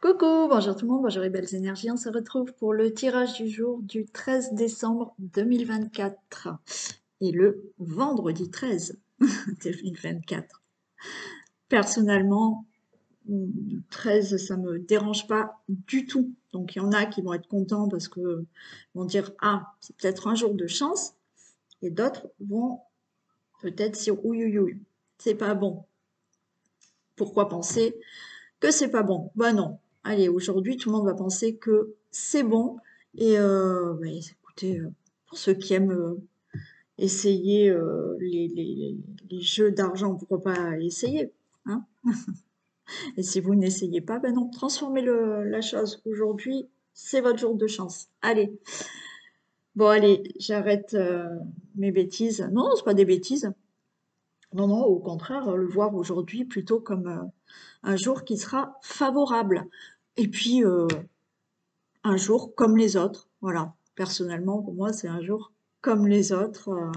Coucou, bonjour tout le monde, bonjour les belles énergies. On se retrouve pour le tirage du jour du 13 décembre 2024 et le vendredi 13 2024. Personnellement, 13, ça me dérange pas du tout. Donc il y en a qui vont être contents parce que vont dire ah, c'est peut-être un jour de chance, et d'autres vont peut-être dire oui, oui, oui, c'est pas bon. Pourquoi penser que c'est pas bon? Bah non. Allez, aujourd'hui, tout le monde va penser que c'est bon. Et bah, écoutez, pour ceux qui aiment essayer les jeux d'argent, pourquoi pas essayer, hein? Et si vous n'essayez pas, ben non, transformez la chose. Aujourd'hui, c'est votre jour de chance. Allez, bon, allez, j'arrête mes bêtises. Non, non, c'est pas des bêtises. Non, non, au contraire, le voir aujourd'hui plutôt comme un jour qui sera favorable. Et puis, un jour comme les autres. Voilà. Personnellement, pour moi, c'est un jour comme les autres.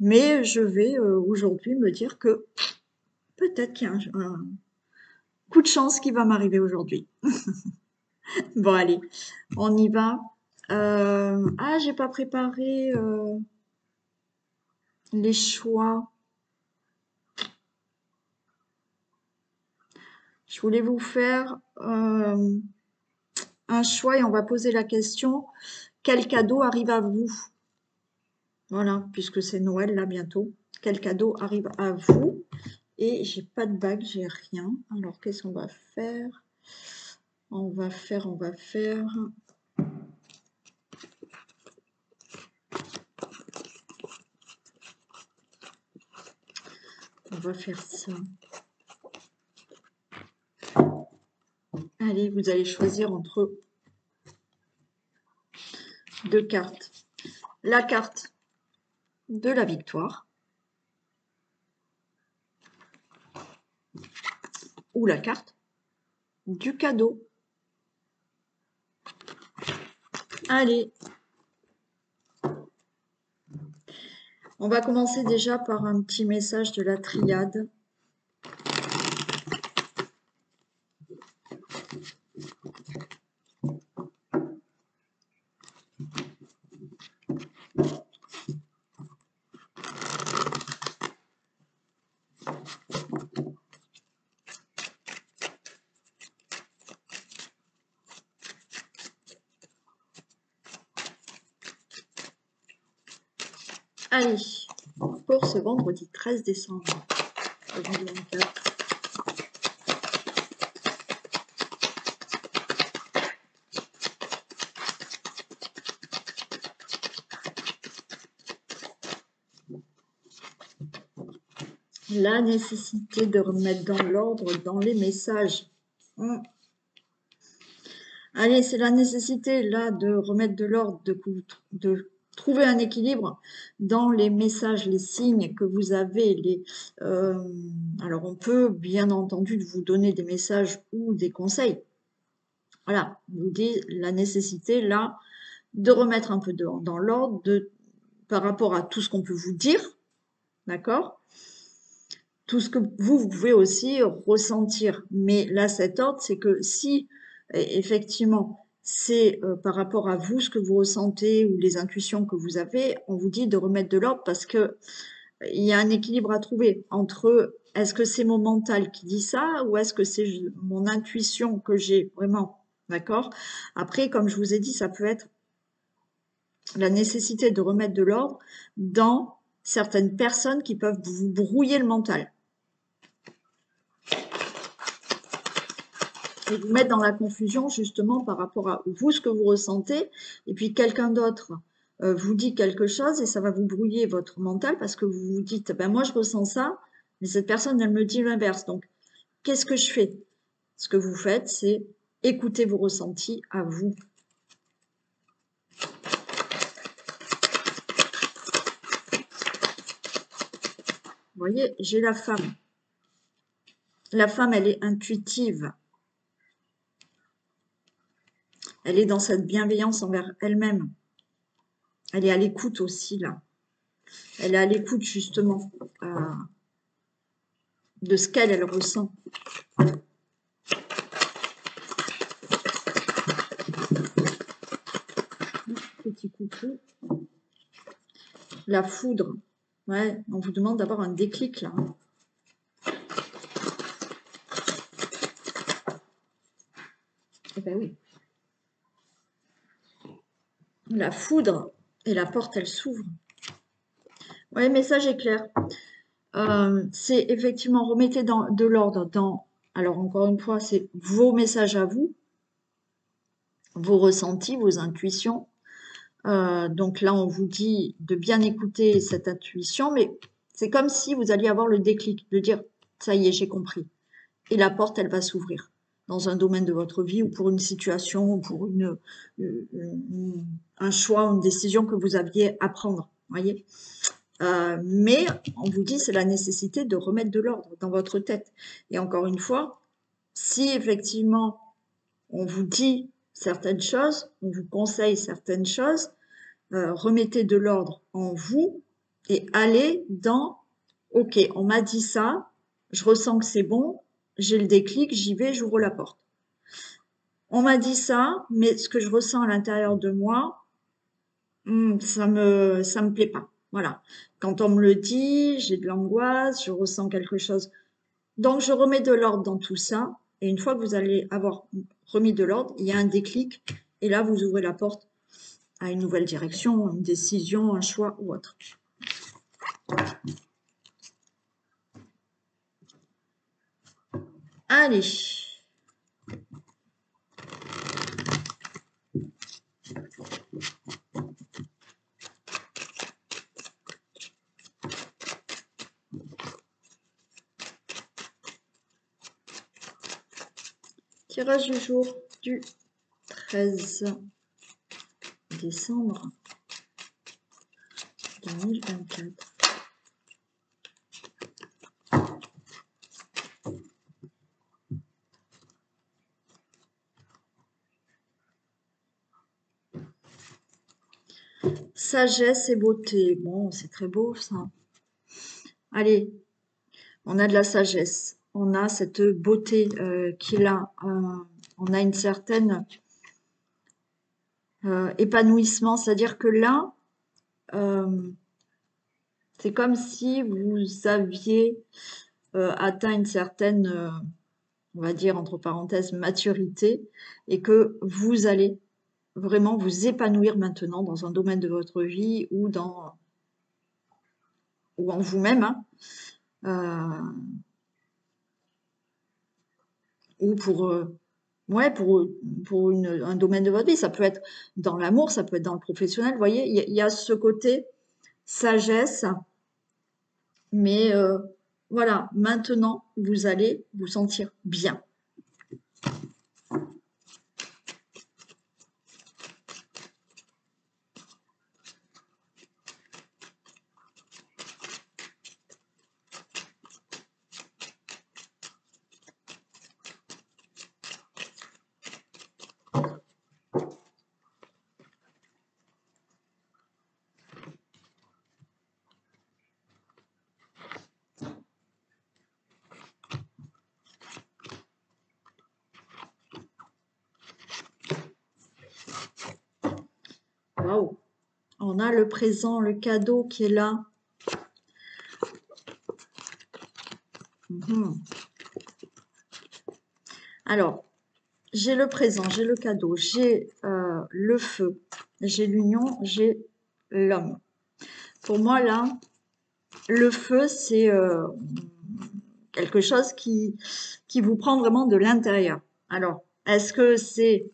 Mais je vais aujourd'hui me dire que peut-être qu'il y a un coup de chance qui va m'arriver aujourd'hui. Bon, allez, on y va. Ah, j'ai pas préparé les choix. Je voulais vous faire un choix et on va poser la question, quel cadeau arrive à vous? Voilà, puisque c'est Noël là bientôt. Quel cadeau arrive à vous? Et j'ai pas de bague, j'ai rien. Alors qu'est-ce qu'on va faire? On va faire. On va faire ça. Allez, vous allez choisir entre deux cartes. La carte de la victoire ou la carte du cadeau. Allez, on va commencer déjà par un petit message de la triade. Allez, pour ce vendredi 13 décembre 2024. La nécessité de remettre dans l'ordre dans les messages. Allez, c'est la nécessité là de remettre de l'ordre, de trouver un équilibre dans les messages, les signes que vous avez. Alors, on peut bien entendu vous donner des messages ou des conseils. Voilà, vous dites la nécessité là de remettre un peu dans l'ordre par rapport à tout ce qu'on peut vous dire, d'accord? Tout ce que vous pouvez aussi ressentir. Mais là, cet ordre, c'est que si effectivement c'est par rapport à vous ce que vous ressentez ou les intuitions que vous avez, on vous dit de remettre de l'ordre parce que il y a un équilibre à trouver entre est-ce que c'est mon mental qui dit ça ou est-ce que c'est mon intuition que j'ai vraiment, d'accord? Après, comme je vous ai dit, ça peut être la nécessité de remettre de l'ordre dans certaines personnes qui peuvent vous brouiller le mental. Et vous mettre dans la confusion justement par rapport à vous, ce que vous ressentez, et puis quelqu'un d'autre vous dit quelque chose et ça va vous brouiller votre mental parce que vous vous dites, ben moi je ressens ça, mais cette personne elle me dit l'inverse. Donc qu'est-ce que je fais? Ce que vous faites, c'est écouter vos ressentis à vous. Vous voyez, j'ai la femme. La femme, elle est intuitive. Elle est dans cette bienveillance envers elle-même. Elle est à l'écoute aussi, là. Elle est à l'écoute, justement, de ce qu'elle ressent. coucou. La foudre. Ouais, on vous demande d'avoir un déclic là. Eh ben oui. La foudre et la porte, elle s'ouvre. Ouais, message est clair. C'est effectivement, remettez de l'ordre dans, alors encore une fois, c'est vos messages à vous, vos ressentis, vos intuitions. Donc là, on vous dit de bien écouter cette intuition, mais c'est comme si vous alliez avoir le déclic, de dire, ça y est, j'ai compris. Et la porte, elle va s'ouvrir dans un domaine de votre vie ou pour une situation ou pour un choix, une décision que vous aviez à prendre, voyez. Mais on vous dit c'est la nécessité de remettre de l'ordre dans votre tête. Et encore une fois, si effectivement on vous dit certaines choses, on vous conseille certaines choses, remettez de l'ordre en vous et allez dans ok, on m'a dit ça, je ressens que c'est bon, j'ai le déclic, j'y vais, j'ouvre la porte. On m'a dit ça, mais ce que je ressens à l'intérieur de moi, ça me plaît pas. Voilà. Quand on me le dit, j'ai de l'angoisse, je ressens quelque chose. Donc, je remets de l'ordre dans tout ça. Et une fois que vous allez avoir remis de l'ordre, il y a un déclic. Et là, vous ouvrez la porte à une nouvelle direction, une décision, un choix ou autre. Allez. Tirage du jour du 13 décembre 2024. Sagesse et beauté. Bon, c'est très beau ça. Allez, on a de la sagesse. On a cette beauté qu'il a. On a une certaine épanouissement. C'est-à-dire que là, c'est comme si vous aviez atteint une certaine, on va dire entre parenthèses, maturité et que vous allez vraiment vous épanouir maintenant dans un domaine de votre vie ou ou en vous-même, hein, ou pour un domaine de votre vie. Ça peut être dans l'amour, ça peut être dans le professionnel. Vous voyez, il y a ce côté sagesse, mais voilà, maintenant, vous allez vous sentir bien. Waouh! On a le présent, le cadeau qui est là. Alors, j'ai le présent, j'ai le cadeau, j'ai le feu, j'ai l'union, j'ai l'homme. Pour moi, là, le feu, c'est quelque chose qui vous prend vraiment de l'intérieur. Alors, est-ce que c'est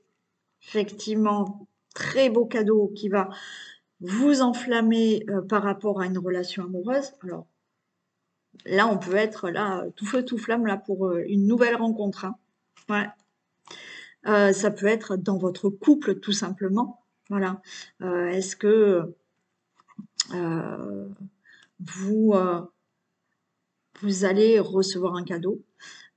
effectivement très beau cadeau qui va vous enflammer par rapport à une relation amoureuse? Alors, là, on peut être là, tout feu, tout flamme, là, pour une nouvelle rencontre. Hein. Ouais. Ça peut être dans votre couple, tout simplement. Voilà. Est-ce que vous allez recevoir un cadeau?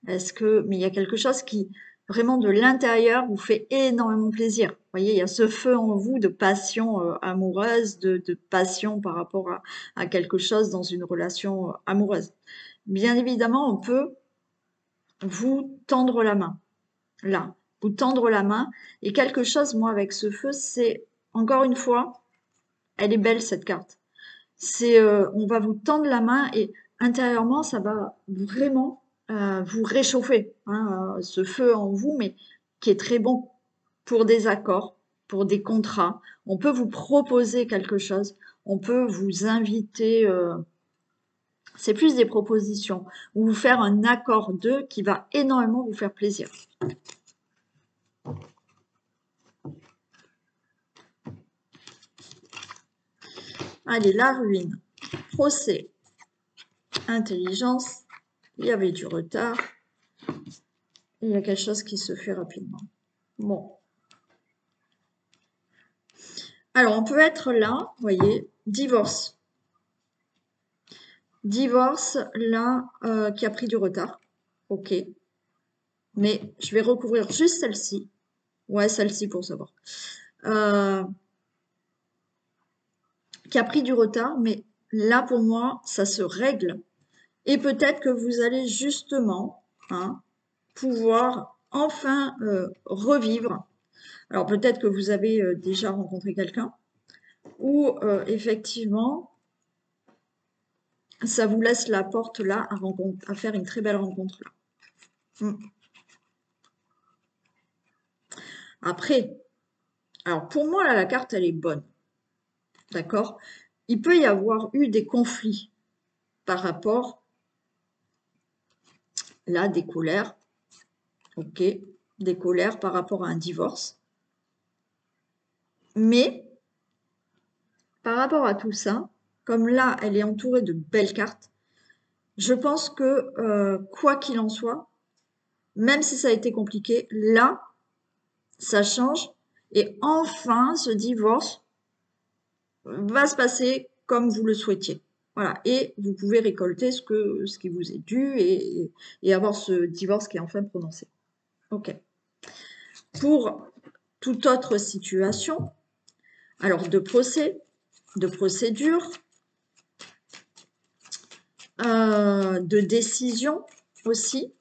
Est-ce que, mais il y a quelque chose qui, vraiment de l'intérieur, vous fait énormément plaisir. Vous voyez, il y a ce feu en vous de passion amoureuse, de passion par rapport à quelque chose dans une relation amoureuse. Bien évidemment, on peut vous tendre la main, là, vous tendre la main. Et quelque chose, moi, avec ce feu, c'est, encore une fois, Elle est belle cette carte. On va vous tendre la main et intérieurement, ça va vraiment vous réchauffer, hein, ce feu en vous, mais qui est très bon pour des accords, pour des contrats. On peut vous proposer quelque chose, on peut vous inviter, c'est plus des propositions, ou vous faire un accord d'eux qui va énormément vous faire plaisir. Allez, la ruine, procès, intelligence, il y avait du retard, et il y a quelque chose qui se fait rapidement. Bon. Alors, on peut être là, vous voyez, divorce. Divorce, là, qui a pris du retard. Ok. Mais je vais recouvrir juste celle-ci. Ouais, celle-ci pour savoir. Qui a pris du retard, mais là, pour moi, ça se règle. Et peut-être que vous allez justement pouvoir enfin revivre. Alors, peut-être que vous avez déjà rencontré quelqu'un ou effectivement, ça vous laisse la porte là à faire une très belle rencontre là. Après, alors pour moi là la carte elle est bonne, d'accord? Il peut y avoir eu des conflits par rapport là des colères, ok, des colères par rapport à un divorce, mais par rapport à tout ça, comme là elle est entourée de belles cartes, je pense que quoi qu'il en soit, même si ça a été compliqué, là ça change et enfin ce divorce va se passer comme vous le souhaitiez. Voilà, et vous pouvez récolter ce qui vous est dû et avoir ce divorce qui est enfin prononcé. Ok. Pour toute autre situation, alors de procès, de procédure, de décision aussi.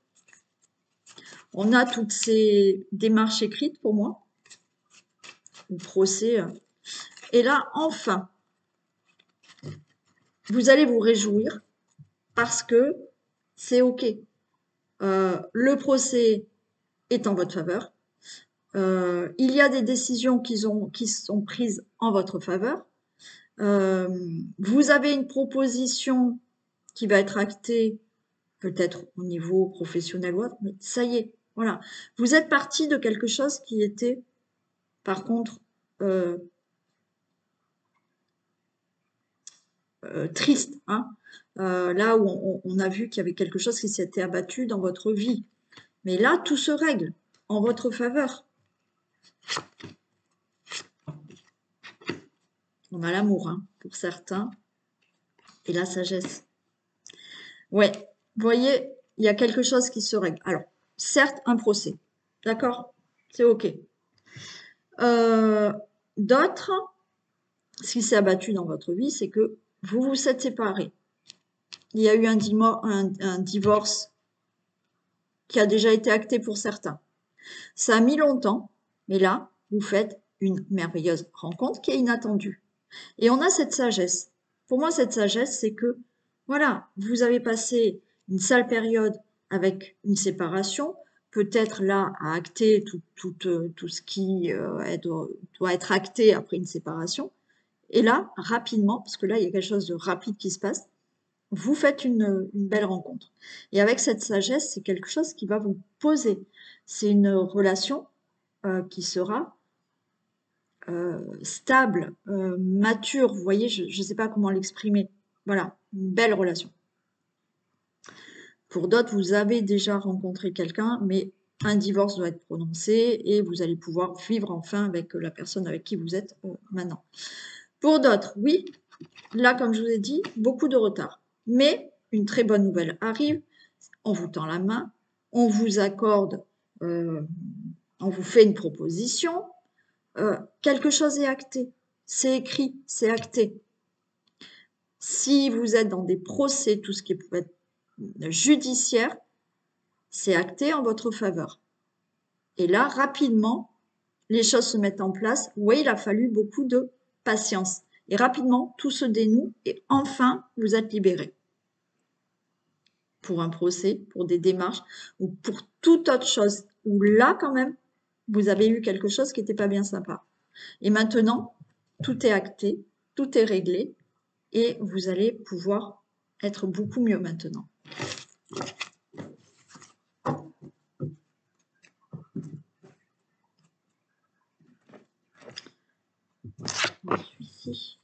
On a toutes ces démarches écrites pour moi, ou procès. Et là, enfin, vous allez vous réjouir parce que c'est OK. Le procès est en votre faveur. Il y a des décisions qui sont prises en votre faveur. Vous avez une proposition qui va être actée peut-être au niveau professionnel ou autre, mais ça y est, voilà. Vous êtes parti de quelque chose qui était, par contre, triste, hein. Là où on a vu qu'il y avait quelque chose qui s'était abattu dans votre vie. Mais là, tout se règle en votre faveur. On a l'amour, hein, pour certains, et la sagesse. Ouais, vous voyez, il y a quelque chose qui se règle. Alors, certes, un procès, d'accord? C'est OK. D'autres, ce qui s'est abattu dans votre vie, c'est que vous vous êtes séparés. Il y a eu un divorce qui a déjà été acté pour certains. Ça a mis longtemps, mais là, vous faites une merveilleuse rencontre qui est inattendue. Et on a cette sagesse. Pour moi, cette sagesse, c'est que, voilà, vous avez passé une sale période avec une séparation, peut-être là à acter tout ce qui doit être acté après une séparation. Et là, rapidement, parce que là, il y a quelque chose de rapide qui se passe, vous faites une belle rencontre. Et avec cette sagesse, c'est quelque chose qui va vous poser. C'est une relation qui sera stable, mature, vous voyez, je ne sais pas comment l'exprimer. Voilà, une belle relation. Pour d'autres, vous avez déjà rencontré quelqu'un, mais un divorce doit être prononcé et vous allez pouvoir vivre enfin avec la personne avec qui vous êtes maintenant. Pour d'autres, oui, là, comme je vous ai dit, beaucoup de retard. Mais une très bonne nouvelle arrive, on vous tend la main, on vous accorde, on vous fait une proposition, quelque chose est acté, c'est écrit, c'est acté. Si vous êtes dans des procès, tout ce qui peut être judiciaire, c'est acté en votre faveur. Et là, rapidement, les choses se mettent en place. Oui, il a fallu beaucoup de patience. Et rapidement, tout se dénoue et enfin, vous êtes libéré. Pour un procès, pour des démarches ou pour toute autre chose. Où là, quand même, vous avez eu quelque chose qui n'était pas bien sympa. Et maintenant, tout est acté, tout est réglé et vous allez pouvoir être beaucoup mieux maintenant. Celui-ci.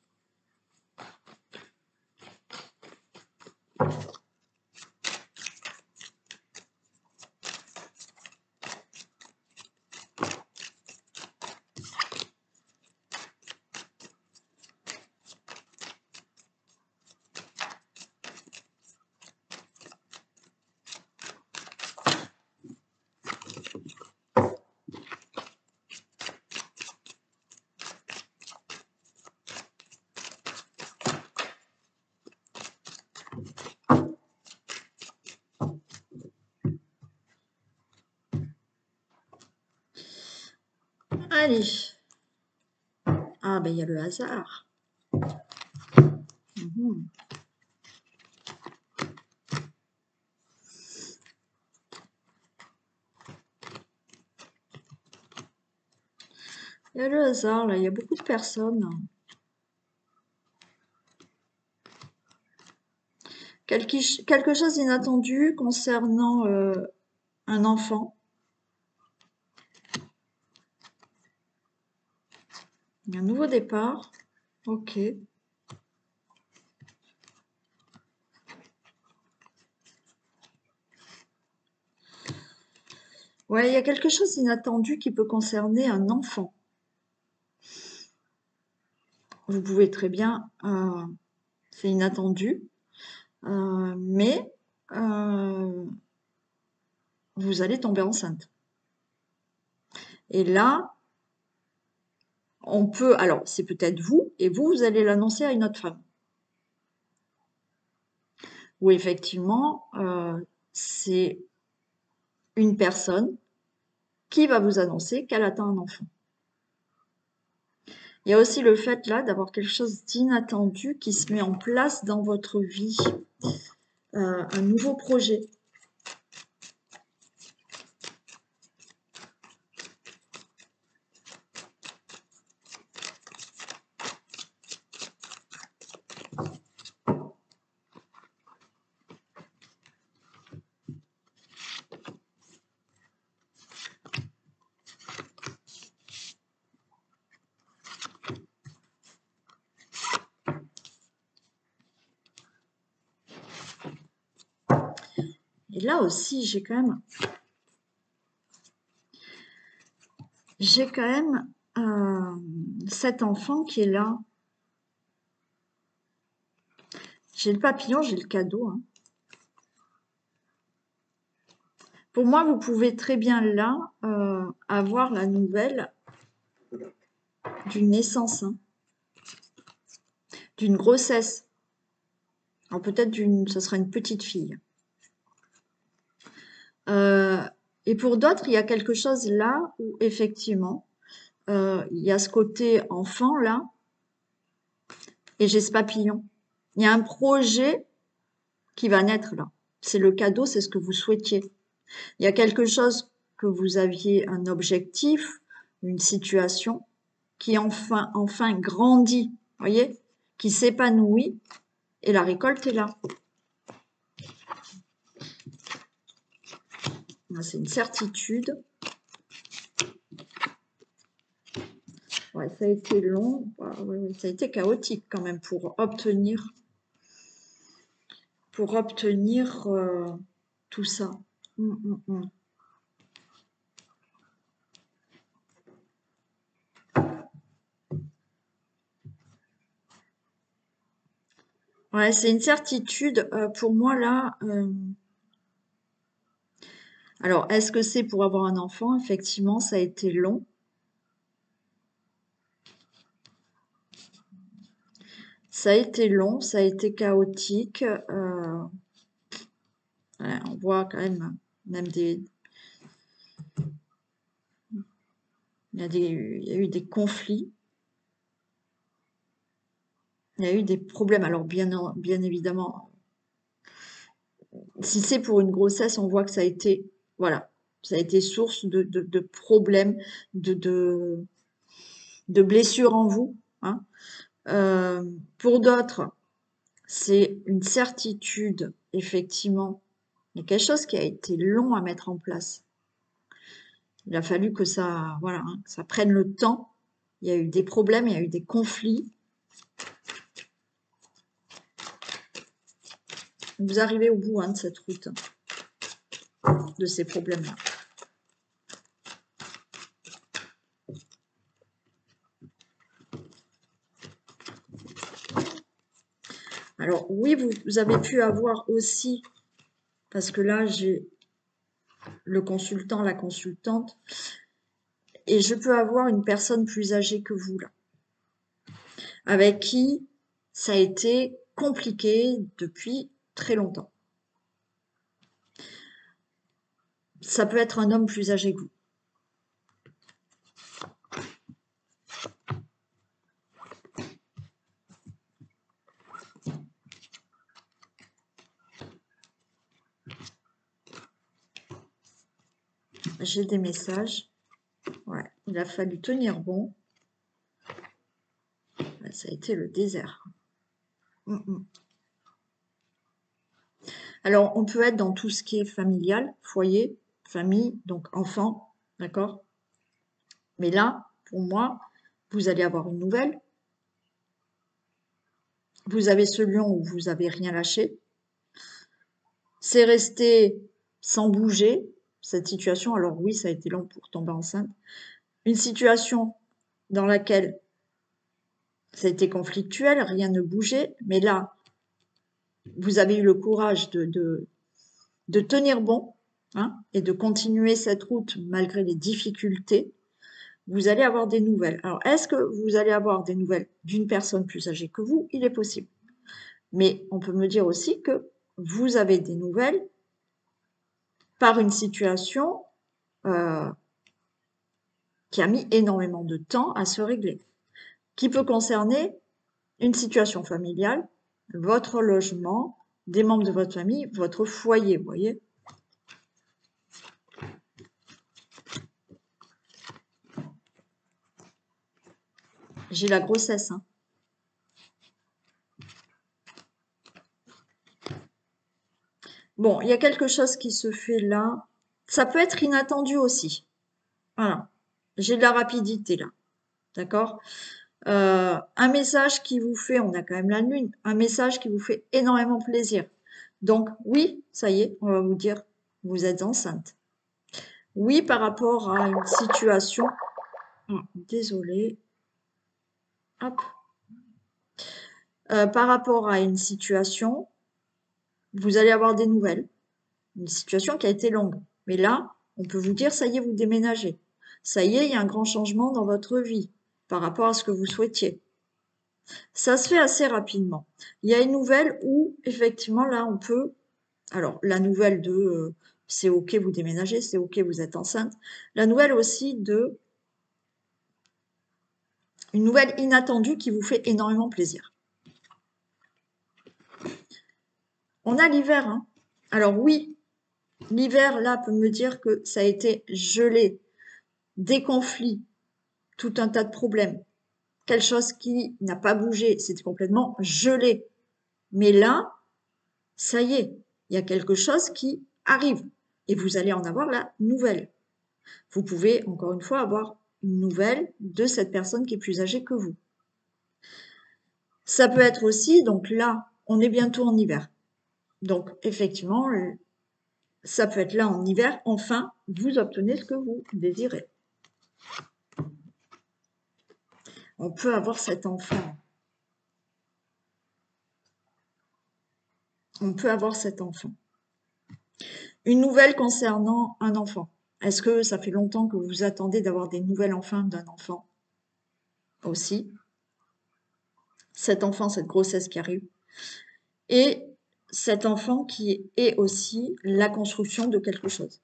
Allez. Ah, ben il y a le hasard. Mhm. Il y a le hasard, là, il y a beaucoup de personnes. Quelque chose d'inattendu concernant un enfant. Un nouveau départ. Ok. Ouais, il y a quelque chose d'inattendu qui peut concerner un enfant. Vous pouvez très bien, c'est inattendu, mais vous allez tomber enceinte. Et là, on peut, alors c'est peut-être vous, et vous allez l'annoncer à une autre femme. Ou effectivement, c'est une personne qui va vous annoncer qu'elle attend un enfant. Il y a aussi le fait là d'avoir quelque chose d'inattendu qui se met en place dans votre vie, un nouveau projet. Et là aussi, j'ai quand même cet enfant qui est là. J'ai le papillon, j'ai le cadeau, hein. Pour moi, vous pouvez très bien là avoir la nouvelle d'une naissance, hein, d'une grossesse. Alors peut-être ce sera une petite fille. Et pour d'autres, il y a quelque chose là où effectivement, il y a ce côté enfant là, et j'ai ce papillon. Il y a un projet qui va naître là. C'est le cadeau, c'est ce que vous souhaitiez. Il y a quelque chose que vous aviez, un objectif, une situation qui enfin grandit, voyez, qui s'épanouit et la récolte est là. C'est une certitude. Ouais, ça a été long, ouais, ça a été chaotique quand même pour obtenir tout ça. Mm. Ouais, c'est une certitude pour moi là. Alors, est-ce que c'est pour avoir un enfant? Effectivement, ça a été long. Ça a été long, ça a été chaotique. Ouais, on voit quand même il y a eu des conflits. Il y a eu des problèmes. Alors, bien évidemment, si c'est pour une grossesse, on voit que ça a été, voilà, ça a été source de problèmes, de, de blessures en vous, hein. Pour d'autres, c'est une certitude, effectivement. Il y a quelque chose qui a été long à mettre en place. Il a fallu que ça, voilà, hein, que ça prenne le temps. Il y a eu des problèmes, il y a eu des conflits. Vous arrivez au bout, hein, de cette route, de ces problèmes-là. Alors oui, vous avez pu avoir aussi, parce que là j'ai le consultant, la consultante, et je peux avoir une personne plus âgée que vous là, avec qui ça a été compliqué depuis très longtemps. Ça peut être un homme plus âgé que vous. J'ai des messages. Ouais, il a fallu tenir bon. Ça a été le désert. Alors, on peut être dans tout ce qui est familial, foyer, famille, donc enfant, d'accord? Mais là, pour moi, vous allez avoir une nouvelle. Vous avez ce lion où vous n'avez rien lâché. C'est resté sans bouger, cette situation. Alors oui, ça a été long pour tomber enceinte. Une situation dans laquelle ça a été conflictuel, rien ne bougeait, mais là, vous avez eu le courage de tenir bon, hein, et de continuer cette route malgré les difficultés. Vous allez avoir des nouvelles. Alors, est-ce que vous allez avoir des nouvelles d'une personne plus âgée que vous? Il est possible. Mais on peut me dire aussi que vous avez des nouvelles par une situation qui a mis énormément de temps à se régler, qui peut concerner une situation familiale, votre logement, des membres de votre famille, votre foyer, vous voyez. J'ai la grossesse, hein. Bon, il y a quelque chose qui se fait là. Ça peut être inattendu aussi. Voilà. J'ai de la rapidité là. D'accord? Un message qui vous fait, on a quand même la lune, un message qui vous fait énormément plaisir. Donc oui, ça y est, on va vous dire, vous êtes enceinte. Oui, par rapport à une situation, désolée, hop, par rapport à une situation, vous allez avoir des nouvelles, une situation qui a été longue. Mais là, on peut vous dire, ça y est, vous déménagez. Ça y est, il y a un grand changement dans votre vie par rapport à ce que vous souhaitiez. Ça se fait assez rapidement. Il y a une nouvelle où, effectivement, là, on peut... Alors, la nouvelle de c'est OK, vous déménagez, c'est OK, vous êtes enceinte. La nouvelle aussi de... Une nouvelle inattendue qui vous fait énormément plaisir. On a l'hiver, hein. Alors oui, l'hiver, là, peut me dire que ça a été gelé, des conflits, tout un tas de problèmes. Quelque chose qui n'a pas bougé, c'était complètement gelé. Mais là, ça y est, il y a quelque chose qui arrive et vous allez en avoir la nouvelle. Vous pouvez, encore une fois, avoir une nouvelle de cette personne qui est plus âgée que vous. Ça peut être aussi, donc là, on est bientôt en hiver. Donc, effectivement, ça peut être là en hiver, enfin, vous obtenez ce que vous désirez. On peut avoir cet enfant. On peut avoir cet enfant. Une nouvelle concernant un enfant. Est-ce que ça fait longtemps que vous attendez d'avoir des nouvelles enfin d'un enfant? Aussi. Cet enfant, cette grossesse qui arrive. Et cet enfant qui est aussi la construction de quelque chose.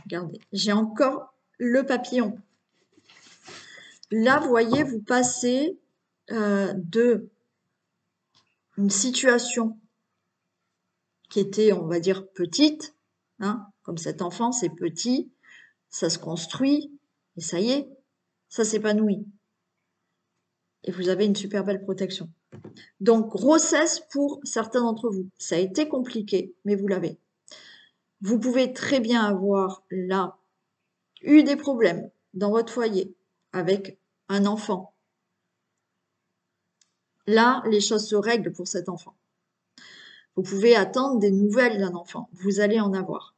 Regardez, j'ai encore le papillon. Là, vous voyez, vous passez de une situation qui était, on va dire, petite, hein, comme cet enfant, c'est petit, ça se construit, et ça y est, ça s'épanouit. Et vous avez une super belle protection. Donc, grossesse pour certains d'entre vous. Ça a été compliqué, mais vous l'avez. Vous pouvez très bien avoir là eu des problèmes dans votre foyer avec un enfant. Là, les choses se règlent pour cet enfant. Vous pouvez attendre des nouvelles d'un enfant. Vous allez en avoir.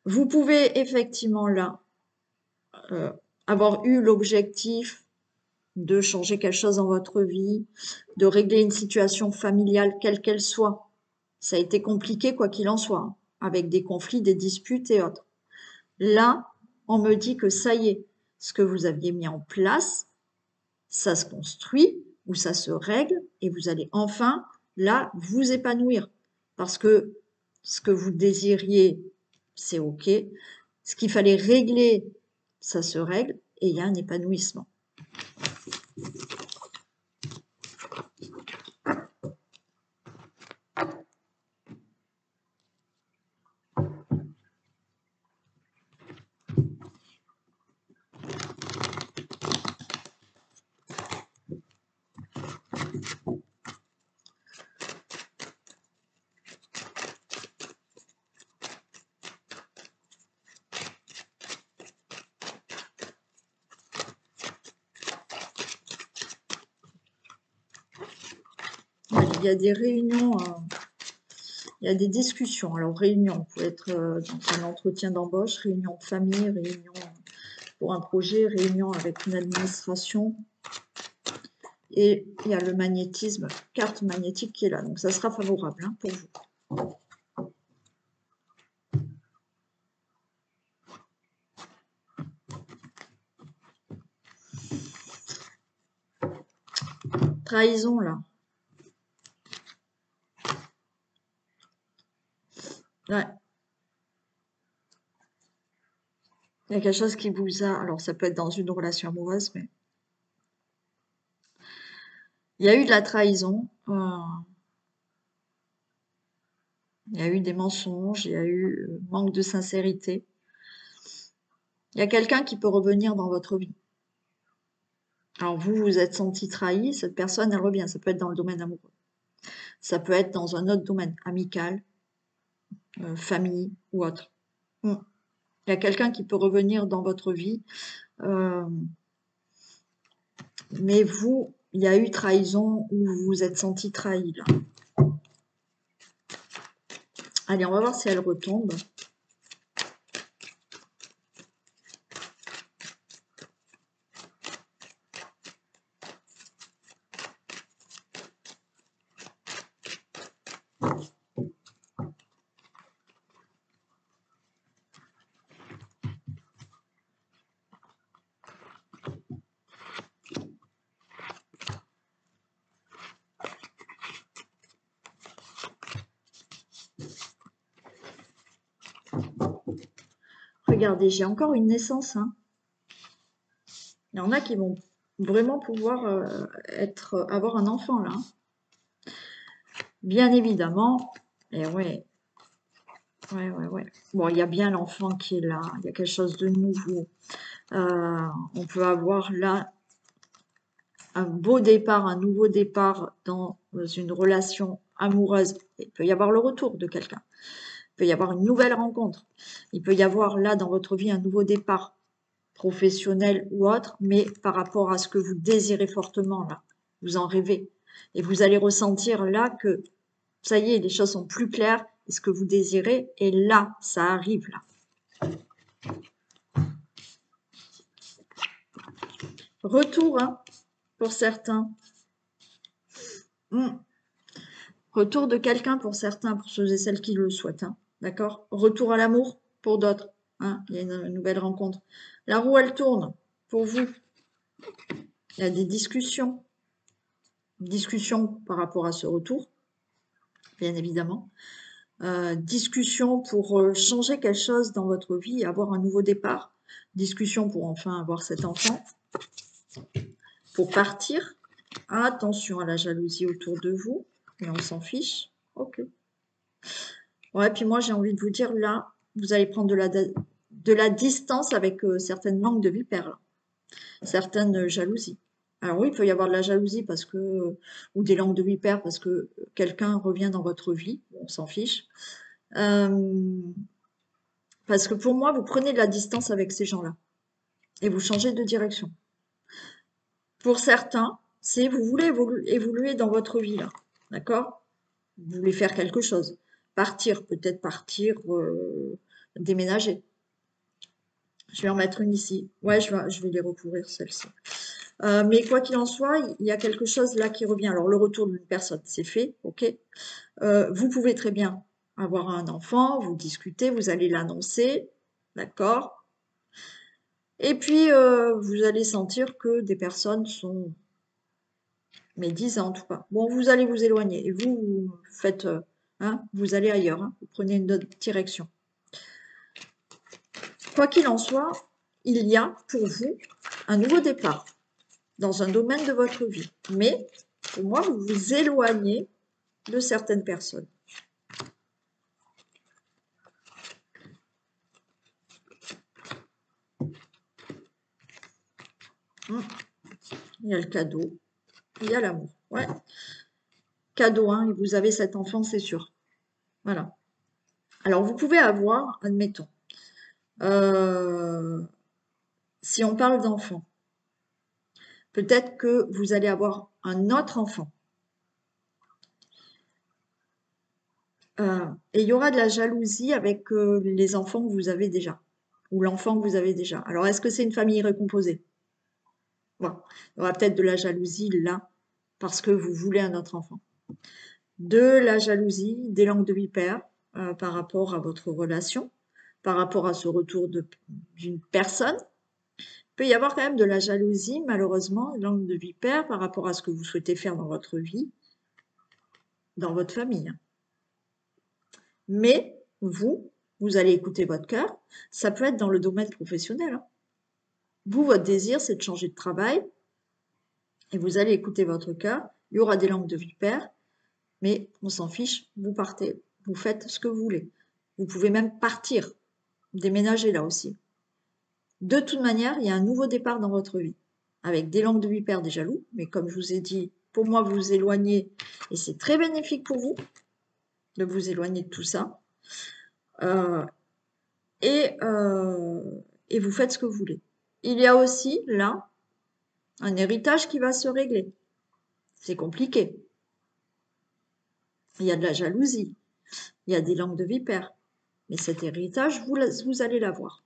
Vous pouvez effectivement là avoir eu l'objectif de changer quelque chose dans votre vie, de régler une situation familiale quelle qu'elle soit. Ça a été compliqué quoi qu'il en soit, hein, avec des conflits, des disputes et autres. Là, on me dit que ça y est, ce que vous aviez mis en place, ça se construit ou ça se règle et vous allez enfin, là, vous épanouir. Parce que ce que vous désiriez, c'est OK. Ce qu'il fallait régler, ça se règle et il y a un épanouissement. Il y a des réunions, il y a des discussions. Alors, réunion peut être dans un entretien d'embauche, réunion de famille, réunion pour un projet, réunion avec une administration. Et il y a le magnétisme, carte magnétique qui est là. Donc, ça sera favorable hein, pour vous. Trahison, là. Ouais. Il y a quelque chose qui vous a... Alors, ça peut être dans une relation amoureuse, mais... Il y a eu de la trahison. Il y a eu des mensonges. Il y a eu manque de sincérité. Il y a quelqu'un qui peut revenir dans votre vie. Alors, vous vous êtes senti trahi. Cette personne, elle revient. Ça peut être dans le domaine amoureux. Ça peut être dans un autre domaine, amical, famille ou autre. Il y a quelqu'un qui peut revenir dans votre vie. Mais vous, il y a eu trahison ou vous vous êtes senti trahi là. Allez, on va voir si elle retombe. Regardez, j'ai encore une naissance. Hein. Il y en a qui vont vraiment pouvoir avoir un enfant là. Bien évidemment. Et ouais. Ouais. Bon, il y a bien l'enfant qui est là. Il y a quelque chose de nouveau. On peut avoir là un beau départ, un nouveau départ dans une relation amoureuse. Il peut y avoir le retour de quelqu'un. Il peut y avoir une nouvelle rencontre. Il peut y avoir là dans votre vie un nouveau départ professionnel ou autre, mais par rapport à ce que vous désirez fortement là, vous en rêvez. Et vous allez ressentir là que ça y est, les choses sont plus claires, et ce que vous désirez, et là, ça arrive là. Retour hein, pour certains. Retour de quelqu'un pour certains, pour ceux et celles qui le souhaitent. Hein. D'accord. Retour à l'amour pour d'autres. Hein. Il y a une nouvelle rencontre. La roue, elle tourne pour vous. Il y a des discussions. Discussion par rapport à ce retour, bien évidemment. Discussion pour changer quelque chose dans votre vie, avoir un nouveau départ. Discussion pour enfin avoir cet enfant. Pour partir. Attention à la jalousie autour de vous. et on s'en fiche. Ok. Ouais, puis moi, j'ai envie de vous dire, là, vous allez prendre de la distance avec certaines langues de vipère, là. Certaines jalousies. Alors oui, il peut y avoir de la jalousie parce que, ou des langues de vipère parce que quelqu'un revient dans votre vie, on s'en fiche. Euh, parce que pour moi, vous prenez de la distance avec ces gens-là et vous changez de direction. Pour certains, c'est vous voulez évoluer dans votre vie là, d'accord? Vous voulez faire quelque chose, partir, peut-être partir, déménager. Je vais en mettre une ici. Ouais, je vais les recouvrir, celle-ci. Mais quoi qu'il en soit, il y a quelque chose là qui revient. Alors, le retour d'une personne, c'est fait, ok. Vous pouvez très bien avoir un enfant, vous discutez, vous allez l'annoncer, d'accord. Et puis, vous allez sentir que des personnes sont médisantes ou pas. Bon, vous allez vous éloigner et vous faites, hein, vous allez ailleurs, hein, vous prenez une autre direction. Quoi qu'il en soit, il y a pour vous un nouveau départ dans un domaine de votre vie. Mais pour moi, vous vous éloignez de certaines personnes. Il y a le cadeau, il y a l'amour. Ouais. Cadeau, hein, et vous avez cet enfant, c'est sûr. Voilà. Alors, vous pouvez avoir, admettons, euh, si on parle d'enfant, peut-être que vous allez avoir un autre enfant. Et il y aura de la jalousie avec les enfants que vous avez déjà, ou l'enfant que vous avez déjà. Alors, est-ce que c'est une famille recomposée? Bon, il y aura peut-être de la jalousie là, parce que vous voulez un autre enfant. De la jalousie, des langues de vipère par rapport à votre relation, par rapport à ce retour d'une personne. Il peut y avoir quand même de la jalousie, malheureusement, langue de vipère par rapport à ce que vous souhaitez faire dans votre vie, dans votre famille. Mais vous allez écouter votre cœur. Ça peut être dans le domaine professionnel, hein. Vous, votre désir, c'est de changer de travail et vous allez écouter votre cœur. Il y aura des langues de vipère, mais on s'en fiche. Vous partez, vous faites ce que vous voulez. Vous pouvez même partir, déménager là aussi. De toute manière, il y a un nouveau départ dans votre vie, avec des langues de vipère, des jaloux, mais comme je vous ai dit, pour moi, vous vous éloignez, et c'est très bénéfique pour vous de vous éloigner de tout ça, euh, et, euh, et vous faites ce que vous voulez. Il y a aussi, là, un héritage qui va se régler. C'est compliqué. Il y a de la jalousie, il y a des langues de vipère, mais cet héritage, vous allez l'avoir.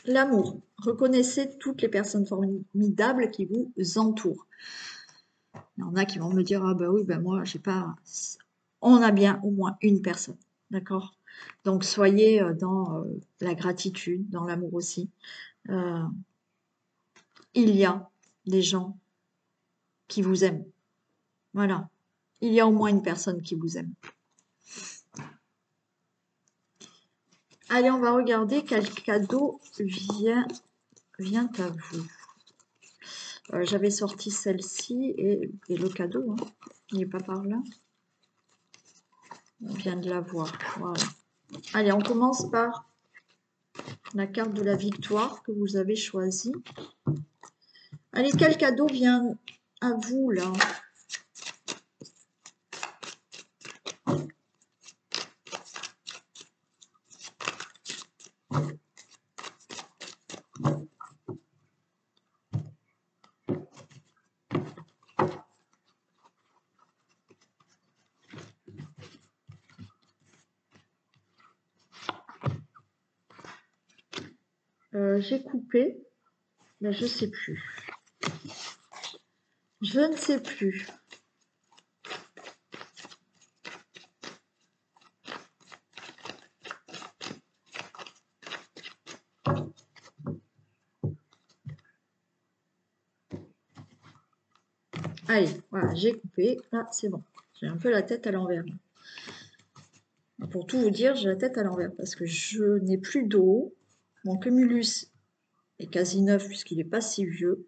L'amour. Reconnaissez toutes les personnes formidables qui vous entourent. Il y en a qui vont me dire, ah bah oui, ben moi, j'ai pas. On a bien au moins une personne, d'accord? Donc soyez dans la gratitude, dans l'amour aussi. Euh, il y a des gens qui vous aiment. Voilà. Il y a au moins une personne qui vous aime. Allez, on va regarder quel cadeau vient à vous. J'avais sorti celle-ci et le cadeau, hein, il n'est pas par là. On vient de la voir. Voilà. Allez, on commence par la carte de la victoire que vous avez choisie. Allez, quel cadeau vient à vous là? J'ai coupé, mais je sais plus. Je ne sais plus. Allez, voilà, j'ai coupé. Là, c'est bon. J'ai un peu la tête à l'envers. Pour tout vous dire, j'ai la tête à l'envers parce que je n'ai plus d'eau. Mon cumulus est quasi neuf puisqu'il n'est pas si vieux.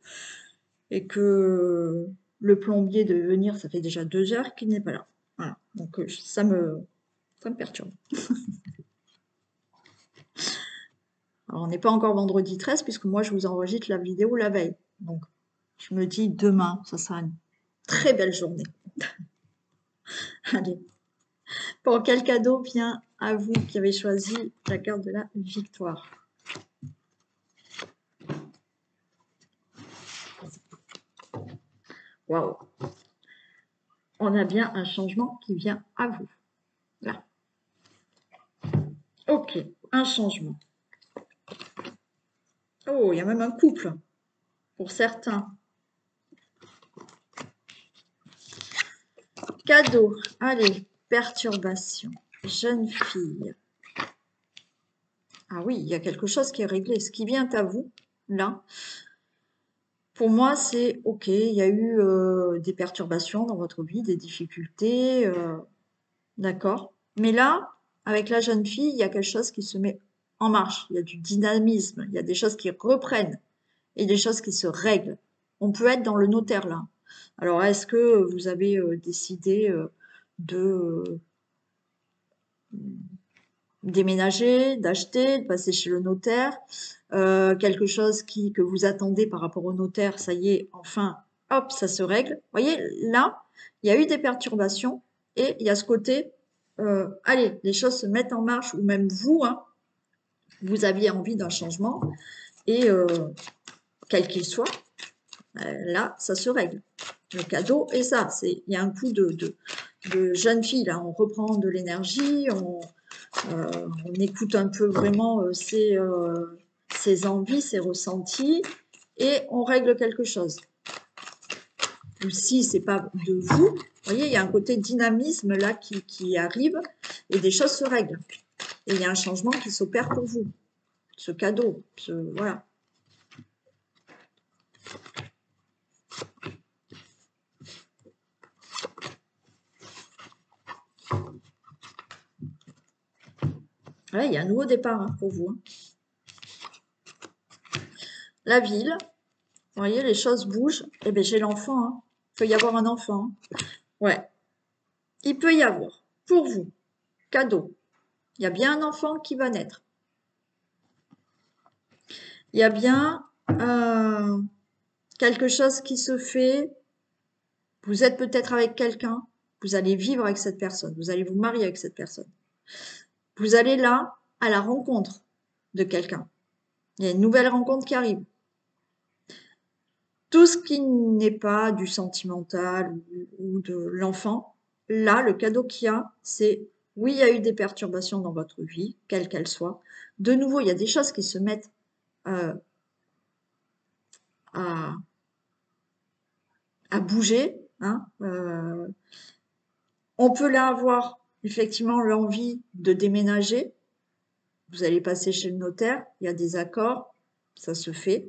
Et que le plombier de venir, ça fait déjà 2 heures qu'il n'est pas là. Voilà. Donc ça me perturbe. Alors, on n'est pas encore vendredi 13 puisque moi je vous enregistre la vidéo la veille. Donc je me dis demain, ça sera une très belle journée. Allez. Pour quel cadeau vient à vous qui avez choisi la carte de la victoire? Waouh! On a bien un changement qui vient à vous. Là. Ok, un changement. Oh, il y a même un couple pour certains. Cadeau. Allez, perturbation. Jeune fille. Ah oui, il y a quelque chose qui est réglé. Ce qui vient à vous, là, pour moi, c'est OK, il y a eu des perturbations dans votre vie, des difficultés, d'accord. Mais là, avec la jeune fille, il y a quelque chose qui se met en marche. Il y a du dynamisme, il y a des choses qui reprennent et des choses qui se règlent. On peut être dans le notaire là. Alors, est-ce que vous avez décidé de déménager, d'acheter, de passer chez le notaire, quelque chose que vous attendez par rapport au notaire, ça y est, enfin, hop, ça se règle. Vous voyez, là, il y a eu des perturbations et il y a ce côté, allez, les choses se mettent en marche, ou même vous, hein, vous aviez envie d'un changement et quel qu'il soit, là, ça se règle. Le cadeau est ça, il y a un coup de jeune fille, là, on reprend de l'énergie, on écoute un peu vraiment ses envies, ses ressentis, et on règle quelque chose. Ou si c'est pas de vous, vous voyez, il y a un côté dynamisme là qui arrive, et des choses se règlent. Et il y a un changement qui s'opère pour vous. Ce cadeau, voilà. Là, il y a un nouveau départ hein, pour vous. Hein. La ville, vous voyez, les choses bougent. Eh bien, j'ai l'enfant. Hein. Il peut y avoir un enfant. Hein. Ouais. Il peut y avoir, pour vous, cadeau. Il y a bien un enfant qui va naître. Il y a bien quelque chose qui se fait. Vous êtes peut-être avec quelqu'un. Vous allez vivre avec cette personne. Vous allez vous marier avec cette personne. Vous allez là à la rencontre de quelqu'un. Il y a une nouvelle rencontre qui arrive. Tout ce qui n'est pas du sentimental ou de l'enfant, là, le cadeau qu'il y a, c'est oui, il y a eu des perturbations dans votre vie, quelles qu'elles soient. De nouveau, il y a des choses qui se mettent à bouger. Hein, on peut là avoir effectivement l'envie de déménager. Vous allez passer chez le notaire, il y a des accords, ça se fait.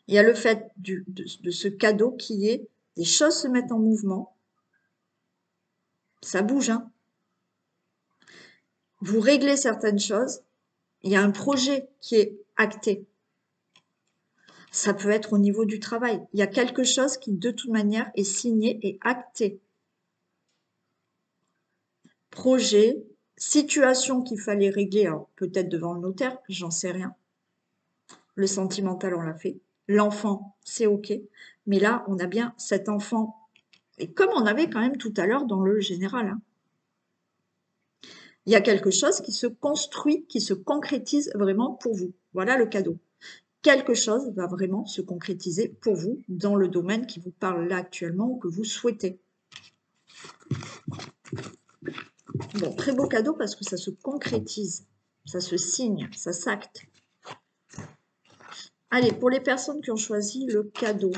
Il y a le fait de ce cadeau qui est des choses se mettent en mouvement. Ça bouge, hein. Vous réglez certaines choses. Il y a un projet qui est acté. Ça peut être au niveau du travail. Il y a quelque chose qui, de toute manière, est signé et acté. Projet, situation qu'il fallait régler, alors peut-être devant le notaire, j'en sais rien. Le sentimental, on l'a fait. L'enfant, c'est OK. Mais là, on a bien cet enfant. Et comme on avait quand même tout à l'heure dans le général, hein, il y a quelque chose qui se construit, qui se concrétise vraiment pour vous. Voilà le cadeau. Quelque chose va vraiment se concrétiser pour vous dans le domaine qui vous parle là actuellement ou que vous souhaitez. Bon, très beau cadeau parce que ça se concrétise, ça se signe, ça s'acte. Allez, pour les personnes qui ont choisi le cadeau.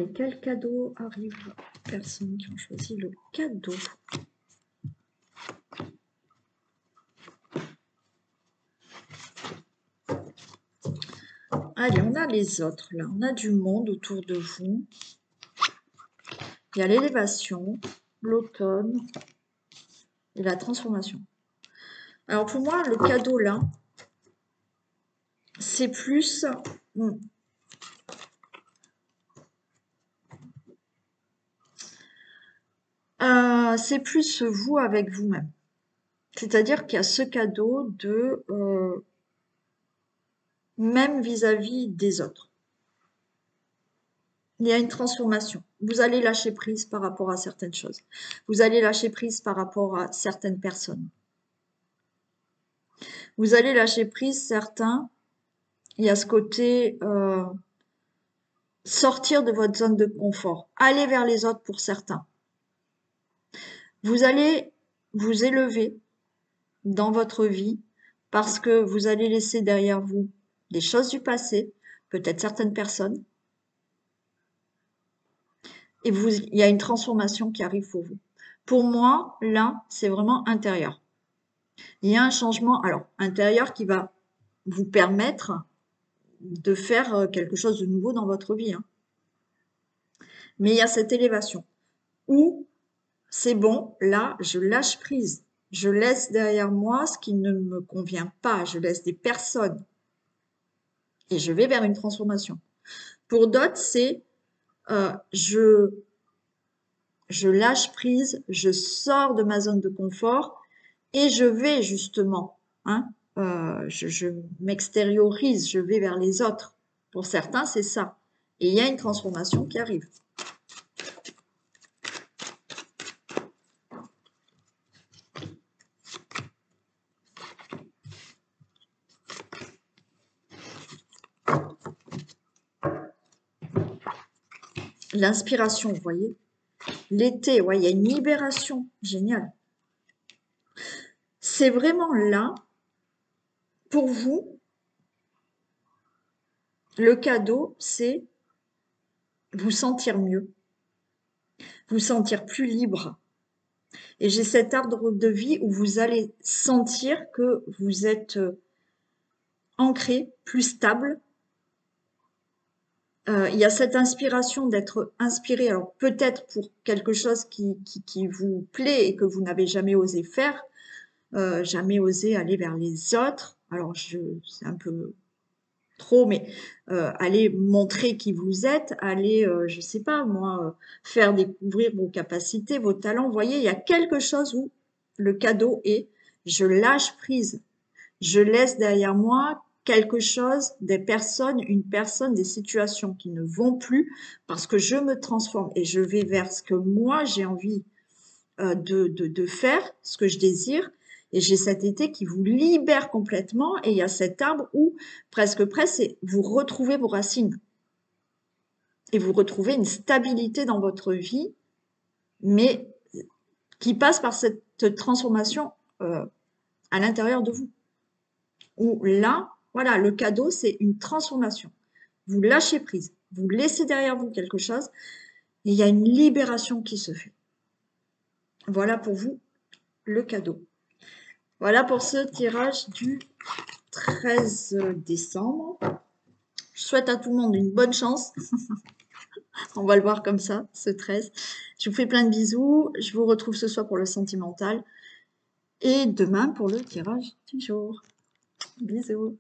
Allez, quel cadeau arrive aux personnes qui ont choisi le cadeau? Allez, on a les autres là, on a du monde autour de vous. Il y a l'élévation, l'automne et la transformation. Alors pour moi, le cadeau là, c'est plus... c'est plus vous avec vous-même. C'est-à-dire qu'il y a ce cadeau de... même vis-à-vis des autres. Il y a une transformation. Vous allez lâcher prise par rapport à certaines choses. Vous allez lâcher prise par rapport à certaines personnes. Vous allez lâcher prise certains. Il y a ce côté sortir de votre zone de confort. Aller vers les autres pour certains. Vous allez vous élever dans votre vie parce que vous allez laisser derrière vous des choses du passé, peut-être certaines personnes, et il y a une transformation qui arrive pour vous. Pour moi, là, c'est vraiment intérieur. Il y a un changement, alors, intérieur qui va vous permettre de faire quelque chose de nouveau dans votre vie. Hein. Mais il y a cette élévation où c'est bon, là, je lâche prise. Je laisse derrière moi ce qui ne me convient pas. Je laisse des personnes. Et je vais vers une transformation. Pour d'autres, c'est je lâche prise, je sors de ma zone de confort et je vais justement, hein, je m'extériorise, je vais vers les autres. Pour certains, c'est ça. Et il y a une transformation qui arrive. L'inspiration, vous voyez. L'été, ouais, il y a une libération. Génial. C'est vraiment là, pour vous, le cadeau, c'est vous sentir mieux, vous sentir plus libre. Et j'ai cet arbre de vie où vous allez sentir que vous êtes ancré, plus stable. Il y a cette inspiration d'être inspiré, alors peut-être pour quelque chose qui vous plaît et que vous n'avez jamais osé faire, jamais osé aller vers les autres. Alors, c'est un peu trop, mais aller montrer qui vous êtes, aller, je sais pas moi, faire découvrir vos capacités, vos talents. Vous voyez, il y a quelque chose où le cadeau est je lâche prise, je laisse derrière moi quelque chose, des personnes, une personne, des situations qui ne vont plus parce que je me transforme et je vais vers ce que moi j'ai envie de faire, ce que je désire. Et j'ai cet été qui vous libère complètement et il y a cet arbre où presque vous retrouvez vos racines et vous retrouvez une stabilité dans votre vie, mais qui passe par cette transformation à l'intérieur de vous. Où là, voilà, le cadeau, c'est une transformation. Vous lâchez prise, vous laissez derrière vous quelque chose et il y a une libération qui se fait. Voilà pour vous le cadeau. Voilà pour ce tirage du 13 décembre. Je souhaite à tout le monde une bonne chance. On va le voir comme ça, ce 13. Je vous fais plein de bisous. Je vous retrouve ce soir pour le sentimental. Et demain pour le tirage du jour. Bisous.